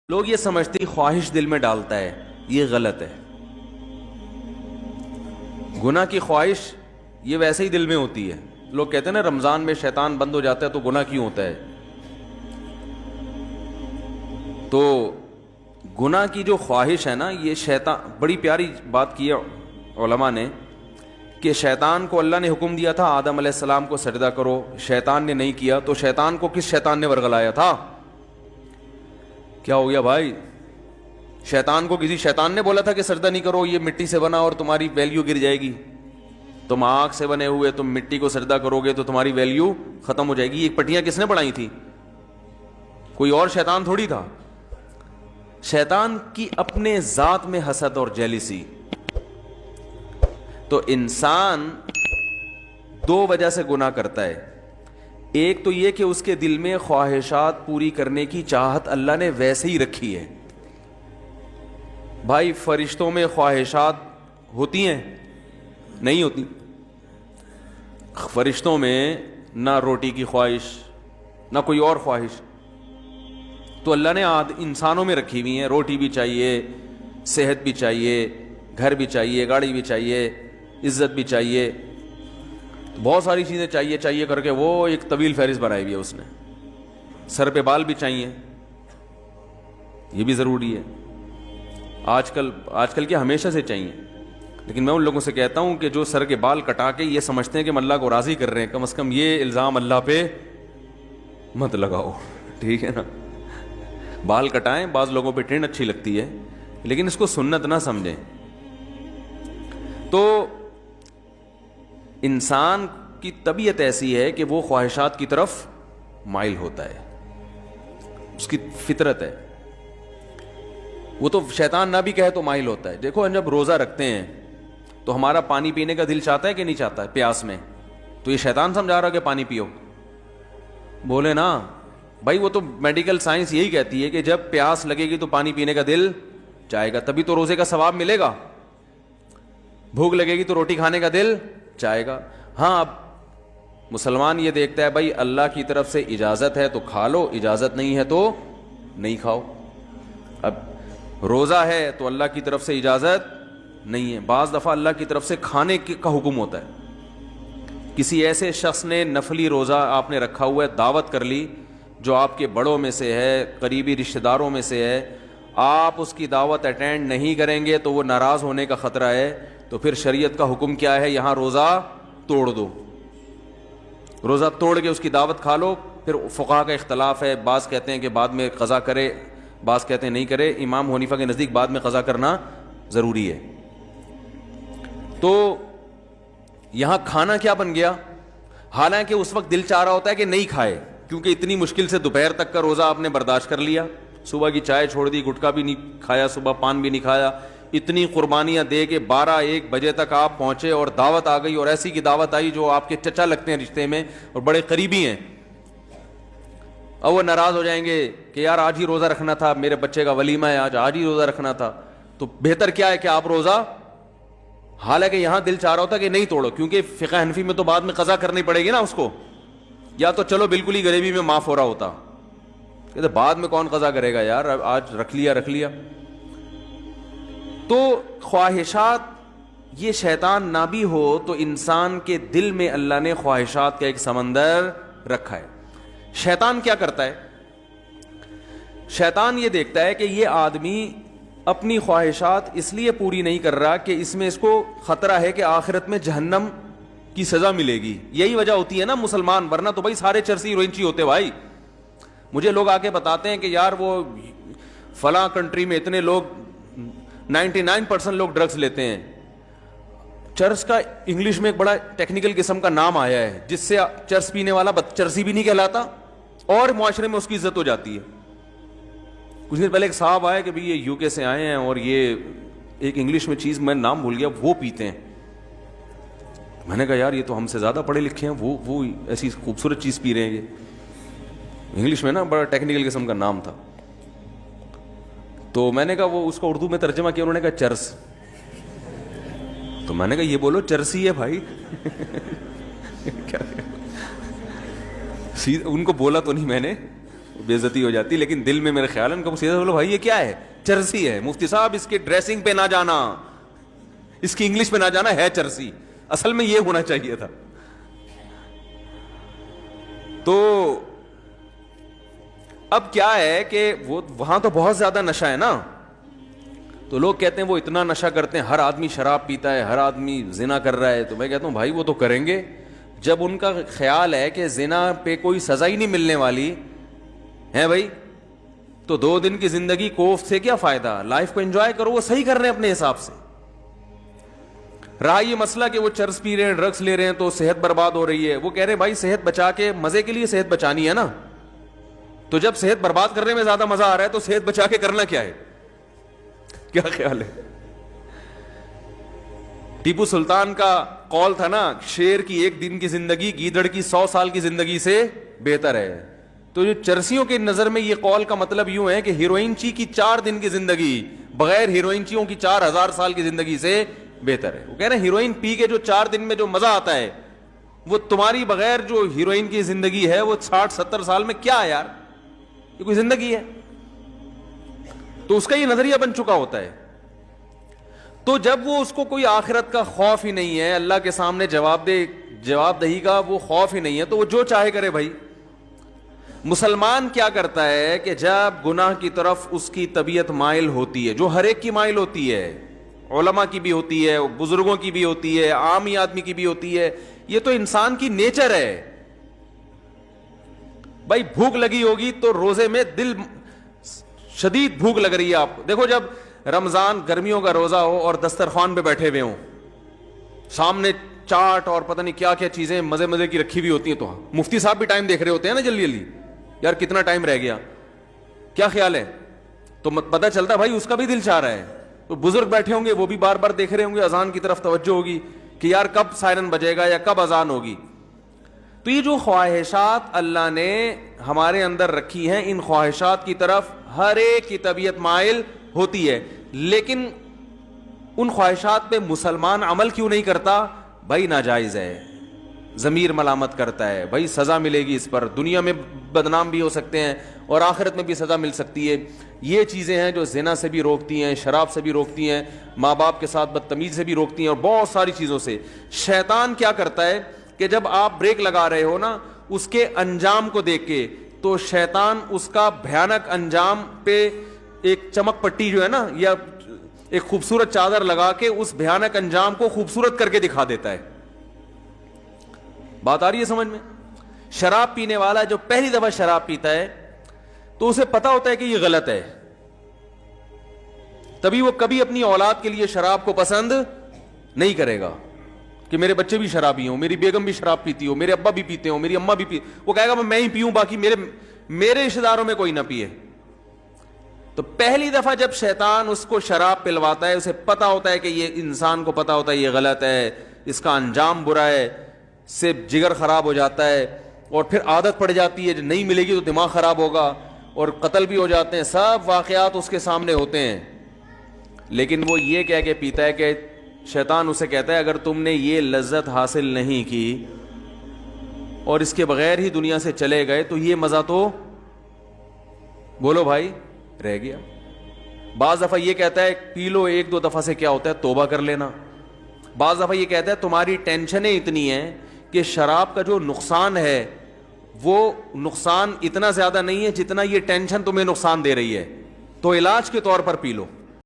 لوگ یہ سمجھتے ہیں خواہش دل میں ڈالتا ہے، یہ غلط ہے۔ گناہ کی خواہش یہ ویسے ہی دل میں ہوتی ہے۔ لوگ کہتے ہیں نا رمضان میں شیطان بند ہو جاتا ہے تو گناہ کیوں ہوتا ہے؟ تو گناہ کی جو خواہش ہے نا، یہ شیطان، بڑی پیاری بات کی ہے علماء نے کہ شیطان کو اللہ نے حکم دیا تھا آدم علیہ السلام کو سجدہ کرو، شیطان نے نہیں کیا، تو شیطان کو کس شیطان نے ورگلایا تھا؟ کیا ہو گیا بھائی؟ شیطان کو کسی شیطان نے بولا تھا کہ سجدہ نہیں کرو، یہ مٹی سے بنا اور تمہاری ویلیو گر جائے گی، تم آگ سے بنے ہوئے، تم مٹی کو سجدہ کرو گے تو تمہاری ویلیو ختم ہو جائے گی۔ یہ پٹیاں کس نے بنائی تھی؟ کوئی اور شیطان تھوڑی تھا۔ شیطان کی اپنے ذات میں حسد اور جیلیسی۔ تو انسان دو وجہ سے گناہ کرتا ہے، ایک تو یہ کہ اس کے دل میں خواہشات پوری کرنے کی چاہت اللہ نے ویسے ہی رکھی ہے۔ بھائی فرشتوں میں خواہشات ہوتی ہیں؟ نہیں ہوتی۔ فرشتوں میں نہ روٹی کی خواہش نہ کوئی اور خواہش، تو اللہ نے انسانوں میں رکھی ہوئی ہیں۔ روٹی بھی چاہیے، صحت بھی چاہیے، گھر بھی چاہیے، گاڑی بھی چاہیے، عزت بھی چاہیے، بہت ساری چیزیں چاہیے کر کے وہ ایک طویل فہرست بنائی ہوئی ہے اس نے۔ سر پہ بال بھی چاہیے، یہ بھی ضروری ہے۔ آج کل کے ہمیشہ سے چاہیے، لیکن میں ان لوگوں سے کہتا ہوں کہ جو سر کے بال کٹا کے یہ سمجھتے ہیں کہ ہم اللہ کو راضی کر رہے ہیں، کم از کم یہ الزام اللہ پہ مت لگاؤ، ٹھیک ہے نا؟ بال کٹائیں، بعض لوگوں پہ ٹرینڈ اچھی لگتی ہے، لیکن اس کو سنت نہ سمجھیں۔ تو انسان کی طبیعت ایسی ہے کہ وہ خواہشات کی طرف مائل ہوتا ہے، اس کی فطرت ہے۔ وہ تو شیطان نہ بھی کہے تو مائل ہوتا ہے۔ دیکھو جب روزہ رکھتے ہیں تو ہمارا پانی پینے کا دل چاہتا ہے کہ نہیں چاہتا ہے پیاس میں؟ تو یہ شیطان سمجھا رہا کہ پانی پیو؟ بولے نا بھائی، وہ تو میڈیکل سائنس یہی کہتی ہے کہ جب پیاس لگے گی تو پانی پینے کا دل چاہے گا، تبھی تو روزے کا ثواب ملے گا۔ بھوک لگے گی تو روٹی کھانے کا دل چاہے گا۔ ہاں، اب مسلمان یہ دیکھتا ہے بھائی اللہ کی طرف سے اجازت ہے تو کھا لو، اجازت نہیں ہے تو نہیں کھاؤ۔ اب روزہ ہے تو اللہ کی طرف سے اجازت نہیں ہے، بعض دفعہ اللہ کی طرف سے کھانے کا حکم ہوتا ہے۔ کسی ایسے شخص نے نفلی روزہ آپ نے رکھا ہوا ہے، دعوت کر لی جو آپ کے بڑوں میں سے ہے، قریبی رشتہ داروں میں سے ہے، آپ اس کی دعوت اٹینڈ نہیں کریں گے تو وہ ناراض ہونے کا خطرہ ہے، تو پھر شریعت کا حکم کیا ہے؟ یہاں روزہ توڑ دو، روزہ توڑ کے اس کی دعوت کھا لو۔ پھر فقہا کا اختلاف ہے، بعض کہتے ہیں کہ بعد میں قضا کرے، بعض کہتے ہیں نہیں کرے۔ امام حنیفہ کے نزدیک بعد میں قضا کرنا ضروری ہے۔ تو یہاں کھانا کیا بن گیا؟ حالانکہ اس وقت دل چاہ رہا ہوتا ہے کہ نہیں کھائے، کیونکہ اتنی مشکل سے دوپہر تک کا روزہ آپ نے برداشت کر لیا، صبح کی چائے چھوڑ دی، گٹکا بھی نہیں کھایا، صبح پان بھی نہیں کھایا، اتنی قربانیاں دے کے 12-1 بجے تک آپ پہنچے اور دعوت آ گئی، اور ایسی کی دعوت آئی جو آپ کے چچا لگتے ہیں رشتے میں اور بڑے قریبی ہیں۔ اب وہ ناراض ہو جائیں گے کہ یار آج ہی روزہ رکھنا تھا، میرے بچے کا ولیمہ ہے، آج ہی روزہ رکھنا تھا۔ تو بہتر کیا ہے کہ آپ روزہ، حالانکہ یہاں دل چاہ رہا ہوتا کہ نہیں توڑو، کیونکہ فقہ حنفی میں تو بعد میں قضا کرنی پڑے گی نا اس کو، یا تو چلو بالکل ہی غریبی میں معاف ہو رہا ہوتا، کہتے بعد میں کون قضا کرے گا یار، آج رکھ لیا۔ تو خواہشات، یہ شیطان نہ بھی ہو تو انسان کے دل میں اللہ نے خواہشات کا ایک سمندر رکھا ہے۔ شیطان کیا کرتا ہے؟ شیطان یہ دیکھتا ہے کہ یہ آدمی اپنی خواہشات اس لیے پوری نہیں کر رہا کہ اس میں اس کو خطرہ ہے کہ آخرت میں جہنم کی سزا ملے گی۔ یہی وجہ ہوتی ہے نا مسلمان، ورنہ تو بھائی سارے چرسی روئنچی ہوتے بھائی۔ مجھے لوگ آ کے بتاتے ہیں کہ یار وہ فلاں کنٹری میں اتنے لوگ 99% لوگ ڈرگز لیتے ہیں۔ چرس کا انگلش میں ایک بڑا ٹیکنیکل قسم کا نام آیا ہے جس سے چرس پینے والا چرسی بھی نہیں کہلاتا اور معاشرے میں اس کی عزت ہو جاتی ہے۔ کچھ دن پہلے ایک صاحب آئے کہ بھئی یہ یو کے سے آئے ہیں اور یہ ایک انگلش میں چیز میں نام بھول گیا، وہ پیتے ہیں۔ میں نے کہا یار یہ تو ہم سے زیادہ پڑھے لکھے ہیں، وہ ایسی خوبصورت چیز پی رہے ہیں۔ یہ انگلش میں نا بڑا ٹیکنیکل قسم کا نام تھا، تو میں نے کہا وہ اس کو اردو میں ترجمہ کیا، انہوں نے کہا چرس۔ تو میں نے کہا یہ بولو چرسی ہے بھائی۔ ان کو بولا تو نہیں میں نے، بے عزتی ہو جاتی. لیکن دل میں میرے خیال ہے ان کا سیدھا بولو بھائی یہ کیا ہے؟ چرسی ہے. مفتی صاحب اس کے ڈریسنگ پہ نہ جانا, اس کی انگلش پہ نہ جانا, ہے چرسی. اصل میں یہ ہونا چاہیے تھا. تو اب کیا ہے کہ وہ وہاں تو بہت زیادہ نشہ ہے نا, تو لوگ کہتے ہیں وہ اتنا نشہ کرتے ہیں, ہر آدمی شراب پیتا ہے, ہر آدمی زنا کر رہا ہے. تو میں کہتا ہوں بھائی وہ تو کریں گے. جب ان کا خیال ہے کہ زنا پہ کوئی سزا ہی نہیں ملنے والی ہے بھائی, تو 2 دن کی زندگی کوفت سے کیا فائدہ؟ لائف کو انجوائے کرو. وہ صحیح کر رہے ہیں اپنے حساب سے. رہا یہ مسئلہ کہ وہ چرس پی رہے ہیں, ڈرگس لے رہے ہیں تو صحت برباد ہو رہی ہے, وہ کہہ رہے ہیں بھائی صحت بچا کے, مزے کے لیے صحت بچانی ہے نا, تو جب صحت برباد کرنے میں زیادہ مزہ آ رہا ہے تو صحت بچا کے کرنا کیا ہے؟ کیا خیال ہے؟ ٹیپو سلطان کا قول تھا نا, شیر کی 1 دن کی زندگی گیدڑ کی 100 سال کی زندگی سے بہتر ہے. تو جو چرسیوں کے نظر میں یہ قول کا مطلب یوں ہے کہ ہیروئن چی کی 4 دن کی زندگی بغیر ہیروئن چیوں کی 4000 سال کی زندگی سے بہتر ہے. وہ کہہ رہے ہیں ہیروئن پی کے جو 4 دن میں جو مزہ آتا ہے وہ تمہاری بغیر جو ہیروئن کی زندگی ہے وہ 60-70 سال میں کیا ہے یار, یہ کوئی زندگی ہے؟ تو اس کا یہ نظریہ بن چکا ہوتا ہے. تو جب وہ اس کو کوئی آخرت کا خوف ہی نہیں ہے, اللہ کے سامنے جواب دہی کا وہ خوف ہی نہیں ہے, تو وہ جو چاہے کرے بھائی. مسلمان کیا کرتا ہے کہ جب گناہ کی طرف اس کی طبیعت مائل ہوتی ہے, جو ہر ایک کی مائل ہوتی ہے, علماء کی بھی ہوتی ہے, بزرگوں کی بھی ہوتی ہے, عامی آدمی کی بھی ہوتی ہے, یہ تو انسان کی نیچر ہے بھائی. بھوک لگی ہوگی تو روزے میں دل شدید بھوک لگ رہی ہے. آپ دیکھو جب رمضان گرمیوں کا روزہ ہو اور دسترخوان پہ بیٹھے ہوئے ہوں, سامنے چاٹ اور پتہ نہیں کیا کیا چیزیں مزے کی رکھی ہوئی ہوتی ہیں, تو مفتی صاحب بھی ٹائم دیکھ رہے ہوتے ہیں نا جلدی یار کتنا ٹائم رہ گیا, کیا خیال ہے؟ تو پتہ چلتا بھائی اس کا بھی دل چاہ رہا ہے. تو بزرگ بیٹھے ہوں گے وہ بھی بار بار دیکھ رہے ہوں گے, اذان کی طرف توجہ ہوگی کہ یار کب سائرن بجے گا یا کب اذان ہوگی. تو یہ جو خواہشات اللہ نے ہمارے اندر رکھی ہیں, ان خواہشات کی طرف ہر ایک کی طبیعت مائل ہوتی ہے. لیکن ان خواہشات پہ مسلمان عمل کیوں نہیں کرتا؟ بھائی ناجائز ہے, ضمیر ملامت کرتا ہے, بھائی سزا ملے گی اس پر, دنیا میں بدنام بھی ہو سکتے ہیں اور آخرت میں بھی سزا مل سکتی ہے. یہ چیزیں ہیں جو زنا سے بھی روکتی ہیں, شراب سے بھی روکتی ہیں, ماں باپ کے ساتھ بدتمیزی سے بھی روکتی ہیں, اور بہت ساری چیزوں سے. شیطان کیا کرتا ہے کہ جب آپ بریک لگا رہے ہو نا, اس کے انجام کو دیکھ کے, تو شیطان اس کا بھیانک انجام پہ ایک چمک پٹی جو ہے نا, یا ایک خوبصورت چادر لگا کے اس بھیانک انجام کو خوبصورت کر کے دکھا دیتا ہے. بات آ رہی ہے سمجھ میں؟ شراب پینے والا جو پہلی دفعہ شراب پیتا ہے تو اسے پتا ہوتا ہے کہ یہ غلط ہے, تبھی وہ کبھی اپنی اولاد کے لیے شراب کو پسند نہیں کرے گا کہ میرے بچے بھی شرابی ہوں, میری بیگم بھی شراب پیتی ہو, میرے ابا بھی پیتے ہوں, میری اماں بھی پی, وہ کہے گا میں ہی پیوں, باقی میرے رشتہ داروں میں کوئی نہ پیے. تو پہلی دفعہ جب شیطان اس کو شراب پلواتا ہے, اسے پتا ہوتا ہے کہ یہ انسان کو پتا ہوتا ہے یہ غلط ہے, اس کا انجام برا ہے, سے جگر خراب ہو جاتا ہے, اور پھر عادت پڑ جاتی ہے, جو نہیں ملے گی تو دماغ خراب ہوگا, اور قتل بھی ہو جاتے ہیں, سب واقعات اس کے سامنے ہوتے ہیں. لیکن وہ یہ کہہ کے پیتا ہے کہ شیطان اسے کہتا ہے اگر تم نے یہ لذت حاصل نہیں کی اور اس کے بغیر ہی دنیا سے چلے گئے تو یہ مزہ تو بولو بھائی رہ گیا. بعض دفعہ یہ کہتا ہے پی لو 1-2 دفعہ سے کیا ہوتا ہے توبہ کر لینا. بعض دفعہ یہ کہتا ہے تمہاری ٹینشنیں اتنی ہیں کہ شراب کا جو نقصان ہے وہ نقصان اتنا زیادہ نہیں ہے جتنا یہ ٹینشن تمہیں نقصان دے رہی ہے, تو علاج کے طور پر پی لو.